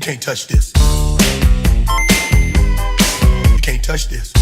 can't touch this. You can't touch this.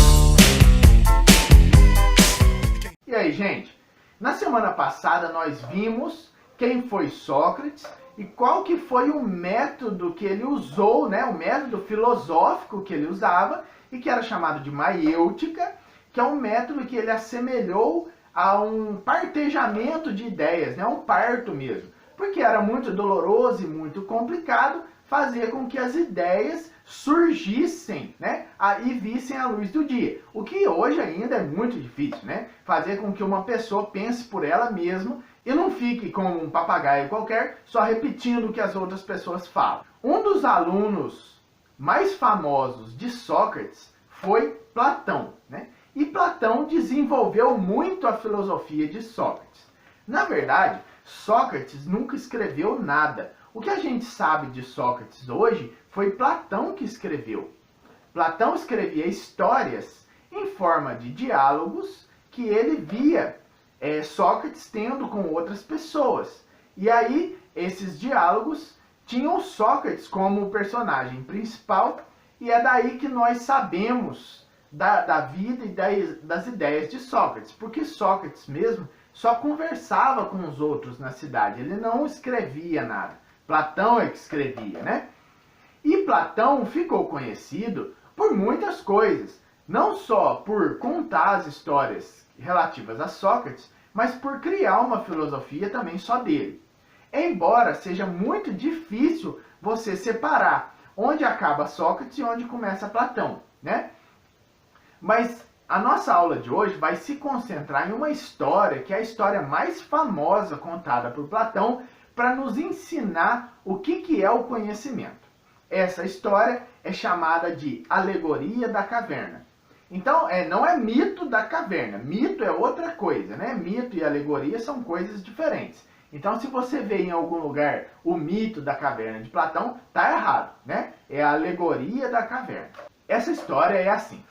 E aí, gente? Na semana passada nós vimos quem foi Sócrates e qual que foi o método que ele usou, né? O método filosófico que ele usava e que era chamado de maiêutica, que é um método que ele assemelhou a um partejamento de ideias, né? Um parto mesmo. Porque era muito doloroso e muito complicado fazer com que as ideias surgissem, né, e vissem a luz do dia. O que hoje ainda é muito difícil, né? Fazer com que uma pessoa pense por ela mesma e não fique como um papagaio qualquer, só repetindo o que as outras pessoas falam. Um dos alunos mais famosos de Sócrates foi Platão, né? E Platão desenvolveu muito a filosofia de Sócrates. Na verdade, Sócrates nunca escreveu nada. O que a gente sabe de Sócrates hoje foi Platão que escreveu. Platão escrevia histórias em forma de diálogos que ele via Sócrates tendo com outras pessoas. E aí, esses diálogos tinham Sócrates como personagem principal, e é daí que nós sabemos da vida e das ideias de Sócrates, porque Sócrates mesmo só conversava com os outros na cidade, ele não escrevia nada. Platão é que escrevia, né? E Platão ficou conhecido por muitas coisas, não só por contar as histórias relativas a Sócrates, mas por criar uma filosofia também só dele. Embora seja muito difícil você separar onde acaba Sócrates e onde começa Platão, né? Mas a nossa aula de hoje vai se concentrar em uma história que é a história mais famosa contada por Platão para nos ensinar o que é o conhecimento. Essa história é chamada de Alegoria da Caverna. Então, não é mito da caverna. Mito é outra coisa, né? Mito e alegoria são coisas diferentes. Então, se você vê em algum lugar o mito da caverna de Platão, tá errado, né? É a Alegoria da Caverna. Essa história é assim.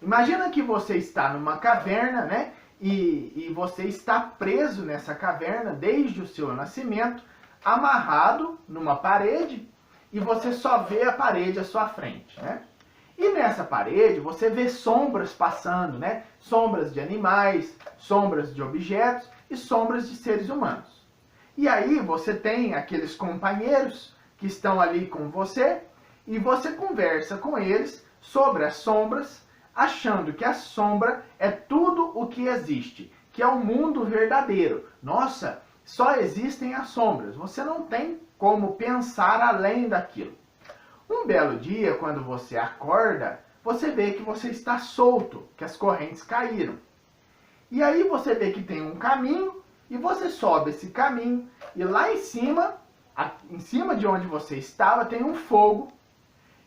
Imagina que você está numa caverna, né? E você está preso nessa caverna desde o seu nascimento, amarrado numa parede, e você só vê a parede à sua frente, né? E nessa parede você vê sombras passando, né? Sombras de animais, sombras de objetos e sombras de seres humanos. E aí você tem aqueles companheiros que estão ali com você e você conversa com eles sobre as sombras, achando que a sombra é tudo o que existe, que é o mundo verdadeiro. Nossa, só existem as sombras, você não tem como pensar além daquilo. Um belo dia, quando você acorda, você vê que você está solto, que as correntes caíram. E aí você vê que tem um caminho, e você sobe esse caminho, e lá em cima de onde você estava, tem um fogo,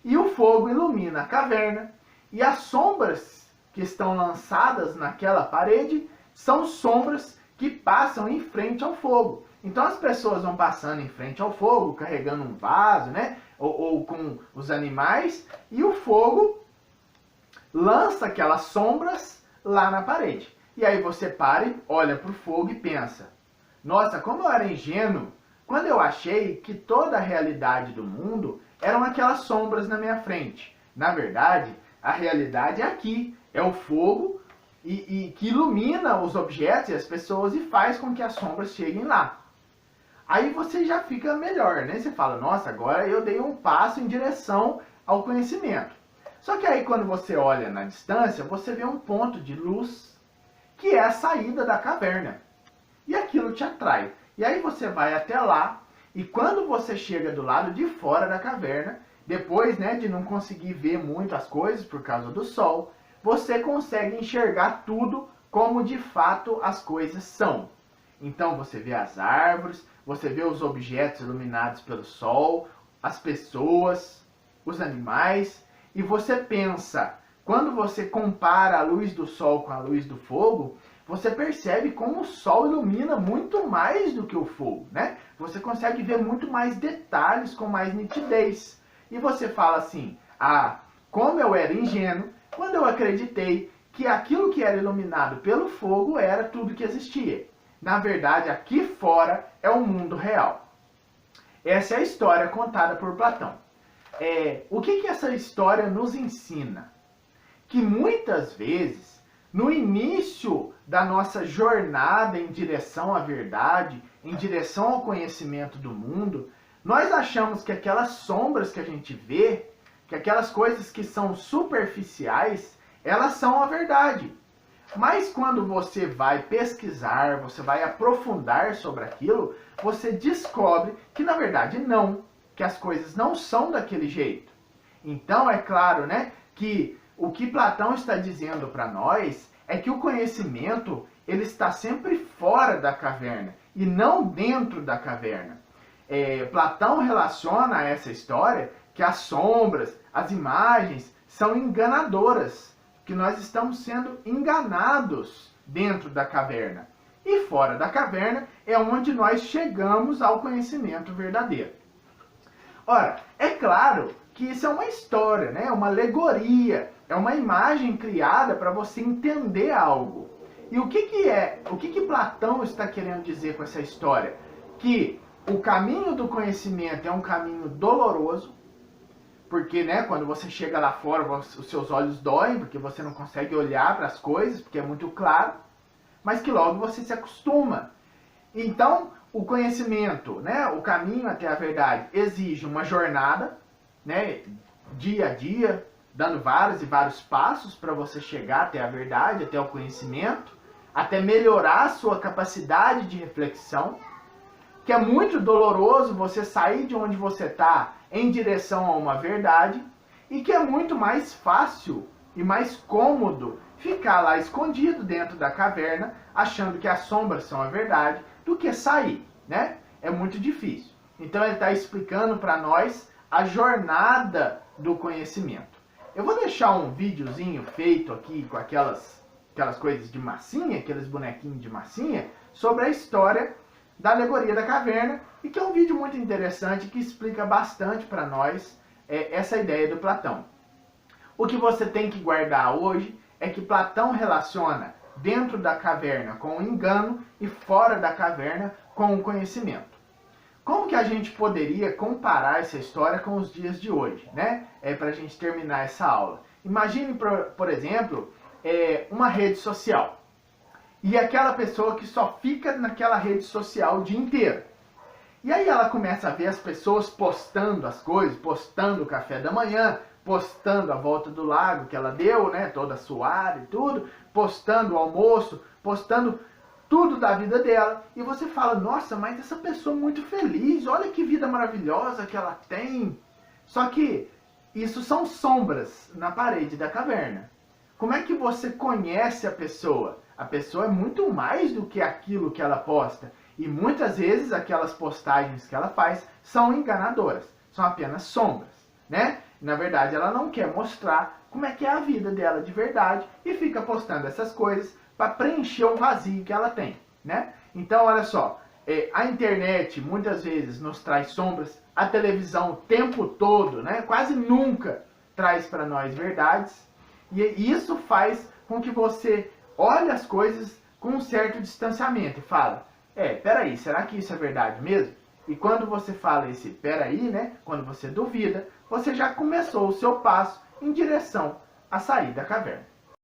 e o fogo ilumina a caverna, e as sombras que estão lançadas naquela parede são sombras que passam em frente ao fogo. Então as pessoas vão passando em frente ao fogo, carregando um vaso, né? Ou com os animais, e o fogo lança aquelas sombras lá na parede. E aí você para e olha para o fogo e pensa: nossa, como eu era ingênuo quando eu achei que toda a realidade do mundo eram aquelas sombras na minha frente. Na verdade, a realidade é aqui, é o fogo e que ilumina os objetos e as pessoas e faz com que as sombras cheguem lá. Aí você já fica melhor, né? Você fala: nossa, agora eu dei um passo em direção ao conhecimento. Só que aí quando você olha na distância, você vê um ponto de luz, que é a saída da caverna. E aquilo te atrai. E aí você vai até lá, e quando você chega do lado de fora da caverna, depois, né, de não conseguir ver muito as coisas por causa do sol, você consegue enxergar tudo como de fato as coisas são. Então você vê as árvores, você vê os objetos iluminados pelo sol, as pessoas, os animais, e você pensa, quando você compara a luz do sol com a luz do fogo, você percebe como o sol ilumina muito mais do que o fogo, né? Você consegue ver muito mais detalhes com mais nitidez. E você fala assim: ah, como eu era ingênuo quando eu acreditei que aquilo que era iluminado pelo fogo era tudo que existia. Na verdade, aqui fora é o mundo real. Essa é a história contada por Platão. o que essa história nos ensina? Que muitas vezes, no início da nossa jornada em direção à verdade, em direção ao conhecimento do mundo, nós achamos que aquelas sombras que a gente vê, que aquelas coisas que são superficiais, elas são a verdade. Mas quando você vai pesquisar, você vai aprofundar sobre aquilo, você descobre que na verdade não, que as coisas não são daquele jeito. Então é claro, né, que o que Platão está dizendo para nós é que o conhecimento ele está sempre fora da caverna e não dentro da caverna. Platão relaciona essa história que as sombras, as imagens são enganadoras, que nós estamos sendo enganados dentro da caverna. E fora da caverna é onde nós chegamos ao conhecimento verdadeiro. Ora, é claro que isso é uma história, né? É uma alegoria, é uma imagem criada para você entender algo. E o que Platão está querendo dizer com essa história? Que o caminho do conhecimento é um caminho doloroso, porque, né, quando você chega lá fora, os seus olhos doem, porque você não consegue olhar para as coisas, porque é muito claro, mas que logo você se acostuma. Então, o conhecimento, né, o caminho até a verdade, exige uma jornada, né, dia a dia, dando vários e vários passos para você chegar até a verdade, até o conhecimento, até melhorar a sua capacidade de reflexão, que é muito doloroso você sair de onde você está em direção a uma verdade, e que é muito mais fácil e mais cômodo ficar lá escondido dentro da caverna, achando que as sombras são a verdade, do que sair, né? É muito difícil. Então ele está explicando para nós a jornada do conhecimento. Eu vou deixar um videozinho feito aqui com aquelas coisas de massinha, aqueles bonequinhos de massinha, sobre a história da alegoria da caverna, e que é um vídeo muito interessante que explica bastante para nós essa ideia do Platão. O que você tem que guardar hoje é que Platão relaciona dentro da caverna com o engano e fora da caverna com o conhecimento. Como que a gente poderia comparar essa história com os dias de hoje, né? Para a gente terminar essa aula. Imagine, por exemplo, uma rede social. E aquela pessoa que só fica naquela rede social o dia inteiro. E aí ela começa a ver as pessoas postando as coisas, postando o café da manhã, postando a volta do lago que ela deu, né, toda suada e tudo, postando o almoço, postando tudo da vida dela. E você fala, nossa, mas essa pessoa é muito feliz, olha que vida maravilhosa que ela tem. Só que isso são sombras na parede da caverna. Como é que você conhece a pessoa? A pessoa é muito mais do que aquilo que ela posta. E muitas vezes aquelas postagens que ela faz são enganadoras. São apenas sombras, né? Na verdade, ela não quer mostrar como é que é a vida dela de verdade e fica postando essas coisas para preencher um vazio que ela tem, né? Então, olha só, a internet muitas vezes nos traz sombras, a televisão o tempo todo, né? Quase nunca traz para nós verdades. E isso faz com que você olhe as coisas com um certo distanciamento e fala, peraí, será que isso é verdade mesmo? E quando você fala esse peraí, né, quando você duvida, você já começou o seu passo em direção a sair da caverna.